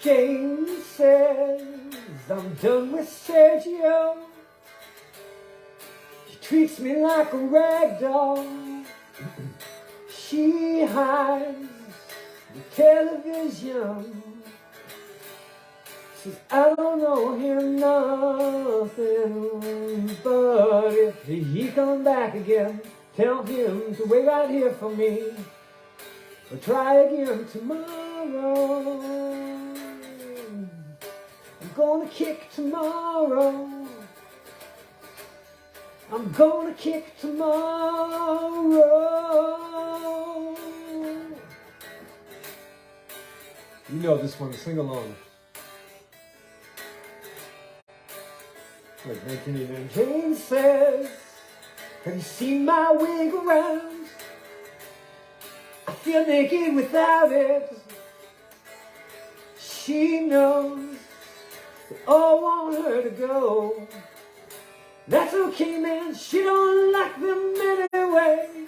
Jane says I'm done with Sergio. She treats me like a rag doll. She hides the television. Says I don't know him nothing, but if he comes back again, tell him to wait right here for me. We'll try again tomorrow. I'm gonna kick tomorrow. I'm gonna kick tomorrow. You know this one, sing along. Like 1989. Jane says, have you seen my wig around? I feel naked without it. She knows we all want her to go. That's okay, man, she don't like them anyway.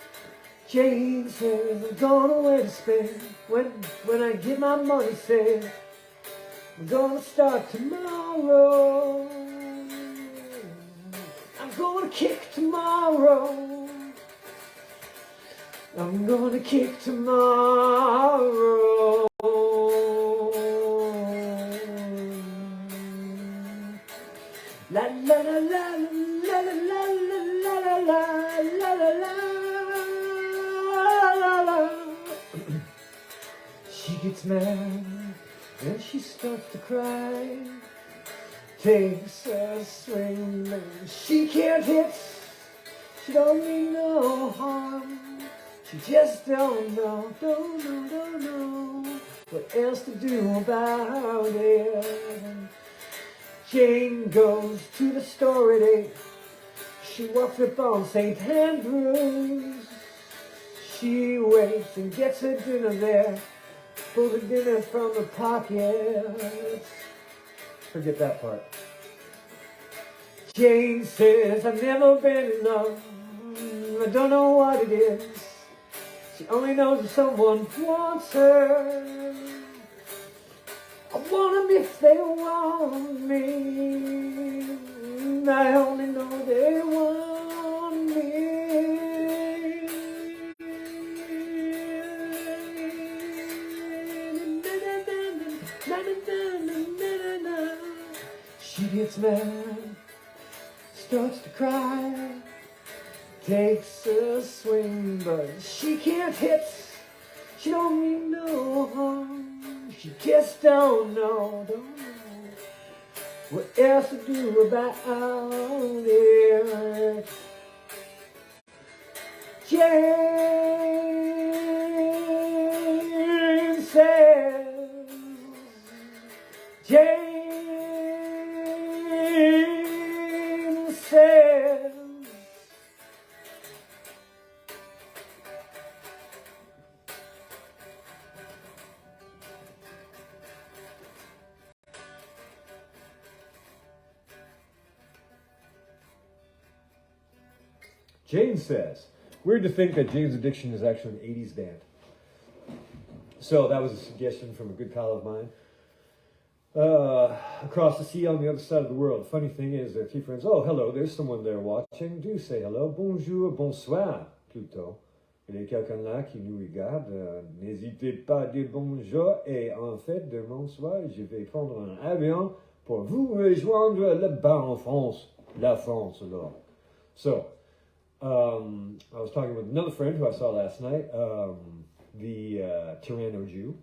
Jane says I'm going away to spend. When I get my money saved, I'm gonna start tomorrow. I'm gonna kick tomorrow. I'm gonna kick tomorrow. La la la la la la la la la la la la la. She gets mad and she starts to cry. Takes a swing and she can't hit. She don't mean no harm. She just don't know what else to do about it. Jane goes to the store at 8. She walks up on St. Andrews. She waits and gets her dinner there. Pulls the dinner from her pocket. Forget that part. Jane says, I've never been in love. I don't know what it is. She only knows if someone wants her. I want them if they want me. I only know they want me. She gets mad, starts to cry, takes a swing, but she can't hit. She don't mean no harm. She just don't know what else to do about it. Jane says, Jane says, Jane says. Weird to think that Jane's Addiction is actually an 80s band. So that was a suggestion from a good pal of mine. Across the sea on the other side of the world. Funny thing is, there are 3 friends. Oh, hello, there's someone there watching. Do say hello. Bonjour, bonsoir, plutôt. Il y a quelqu'un là qui nous regarde. N'hésitez pas à dire bonjour. Et en fait, demain soir, je vais prendre un avion pour vous rejoindre là-bas en France. La France, alors. So, I was talking with another friend who I saw last night, the Tyranno Jew,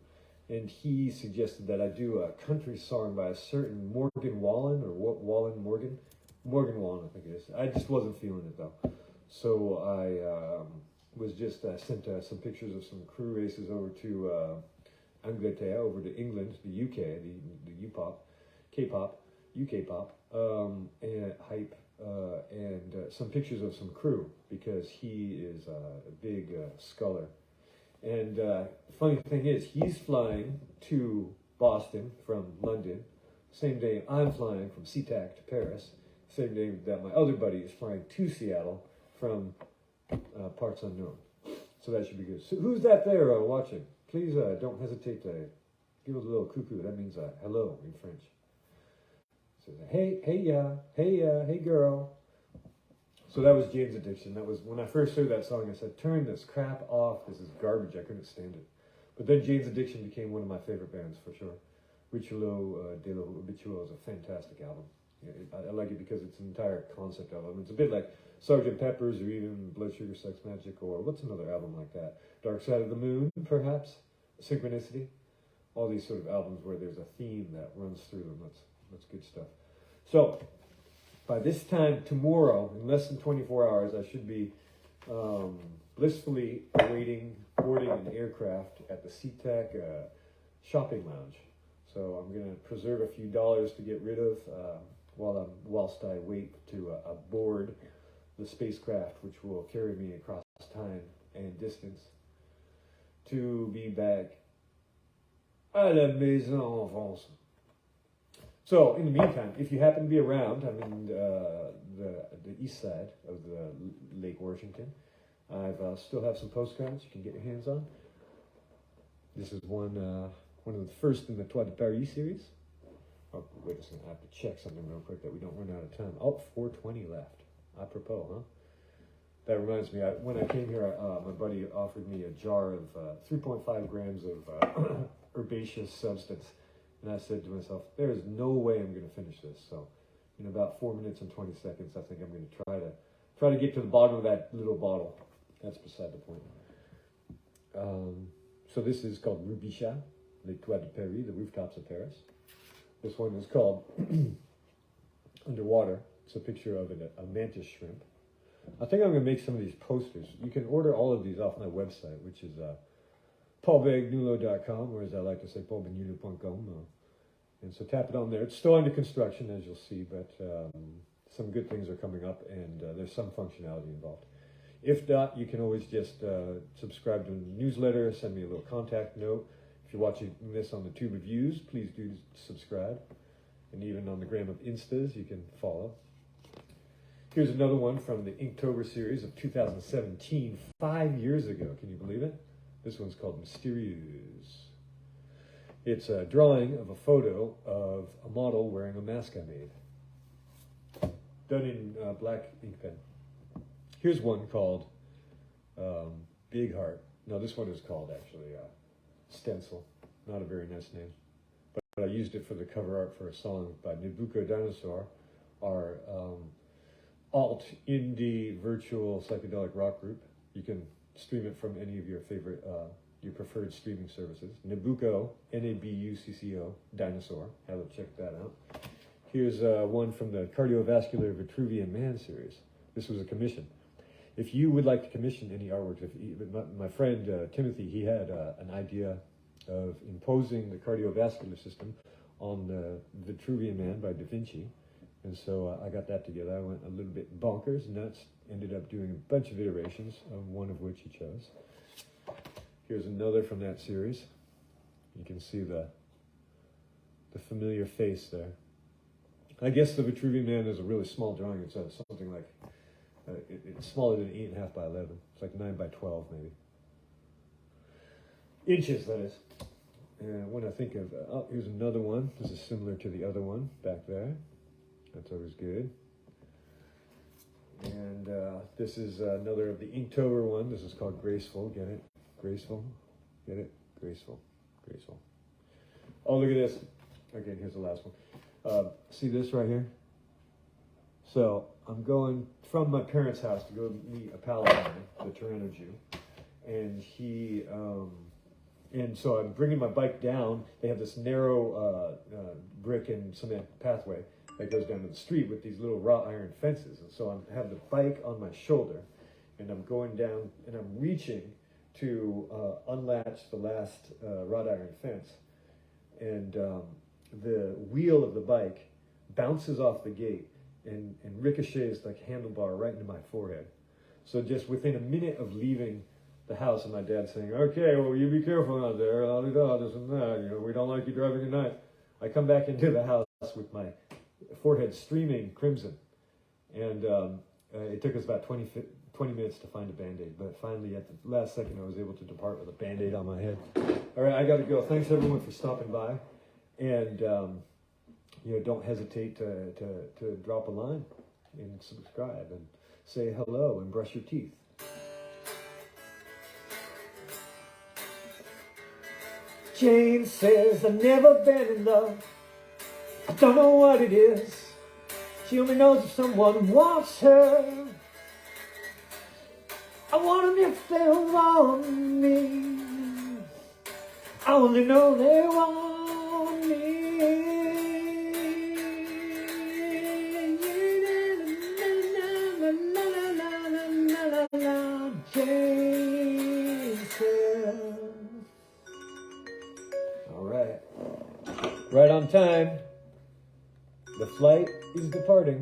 and he suggested that I do a country song by a certain Morgan Wallen, or Morgan Wallen, I think it is. I just wasn't feeling it though. So I was just sent some pictures of some crew races over to Angleterre, over to England, the UK, the U-pop, K-pop, UK pop, and hype. And some pictures of some crew, because he is a big sculler. And the funny thing is, he's flying to Boston from London, same day I'm flying from SeaTac to Paris, same day that my other buddy is flying to Seattle from parts unknown. So that should be good. So who's that there watching? Please don't hesitate to give a little cuckoo. That means hello in French. So hey girl. So that was Jane's Addiction. That was when I first heard that song. I said, turn this crap off. This is garbage. I couldn't stand it. But then Jane's Addiction became one of my favorite bands for sure. Ritualo de lo Habitual is a fantastic album. I like it because it's an entire concept album. It's a bit like Sgt. Pepper's or even Blood Sugar Sex Magic, or what's another album like that? Dark Side of the Moon, perhaps? Synchronicity? All these sort of albums where there's a theme that runs through them. That's good stuff. So, by this time tomorrow, in less than 24 hours, I should be blissfully awaiting boarding an aircraft at the SeaTac shopping lounge. So I'm going to preserve a few dollars to get rid of whilst I wait to board the spacecraft, which will carry me across time and distance to be back à la maison en France. So, in the meantime, if you happen to be around, I'm in the east side of the Lake Washington. I still have some postcards you can get your hands on. This is one of the first in the Toit de Paris series. Oh, wait a second, I have to check something real quick that we don't run out of time. Oh, 420 left. Apropos, huh? That reminds me, when I came here, my buddy offered me a jar of 3.5 grams of herbaceous substance. And I said to myself, there is no way I'm going to finish this. So in about 4 minutes and 20 seconds, I think I'm going to try to get to the bottom of that little bottle. That's beside the point. So this is called Rubichat, Les Toits de Paris, the rooftops of Paris. This one is called Underwater. It's a picture of a mantis shrimp. I think I'm going to make some of these posters. You can order all of these off my website, which is paulbegnulo.com, or as I like to say, paulbegnulo.com. And so tap it on there. It's still under construction, as you'll see, but some good things are coming up, and there's some functionality involved. If not, you can always just subscribe to the newsletter, send me a little contact note. If you're watching this on the Tube of Views, please do subscribe. And even on the gram of Instas, you can follow. Here's another one from the Inktober series of 2017, 5 years ago. Can you believe it? This one's called Mysterious. It's a drawing of a photo of a model wearing a mask I made. Done in black ink pen. Here's one called Big Heart. No, this one is called actually Stencil. Not a very nice name. But I used it for the cover art for a song by Nabucco Dinosaur, our alt indie virtual psychedelic rock group. You can stream it from any of your favorite, your preferred streaming services. Nabucco, Nabucco, Dinosaur. Have a check that out. Here's one from the Cardiovascular Vitruvian Man series. This was a commission. If you would like to commission any artwork, my friend Timothy, he had an idea of imposing the cardiovascular system on the Vitruvian Man by Da Vinci. And so I got that together. I went a little bit bonkers, nuts, ended up doing a bunch of iterations, of one of which he chose. Here's another from that series. You can see the familiar face there. I guess the Vitruvian Man is a really small drawing. It's something like, it's smaller than 8.5 by 11. It's like 9 by 12 maybe. Inches, that is. And when I think of, here's another one. This is similar to the other one back there. That's always good. And this is another of the Inktober one. This is called Graceful. Get it? Graceful. Get it? Graceful. Graceful. Oh, look at this. Okay, here's the last one. See this right here? So I'm going from my parents' house to go meet a pal of mine, the Toronto Jew. And he, and so I'm bringing my bike down. They have this narrow brick and cement pathway that goes down to the street with these little wrought iron fences. And so I have the bike on my shoulder, and I'm going down, and I'm reaching to unlatch the last wrought iron fence. And the wheel of the bike bounces off the gate and ricochets like handlebar right into my forehead. So just within a minute of leaving the house, and my dad saying, "Okay, well, you be careful out there, la-di-da, this and that, you know, we don't like you driving at night." I come back into the house with my forehead streaming crimson. And it took us about 20 20 minutes to find a Band-Aid, but finally at the last second I was able to depart with a Band-Aid on my head. All right, I got to go. Thanks everyone for stopping by, and don't hesitate to drop a line and subscribe and say hello and brush your teeth. Jane says I've never been in love. I don't know what it is. She only knows if someone wants her. I want them if they want me. I only know they want me. Jason. All right. Right on time. The flight is departing.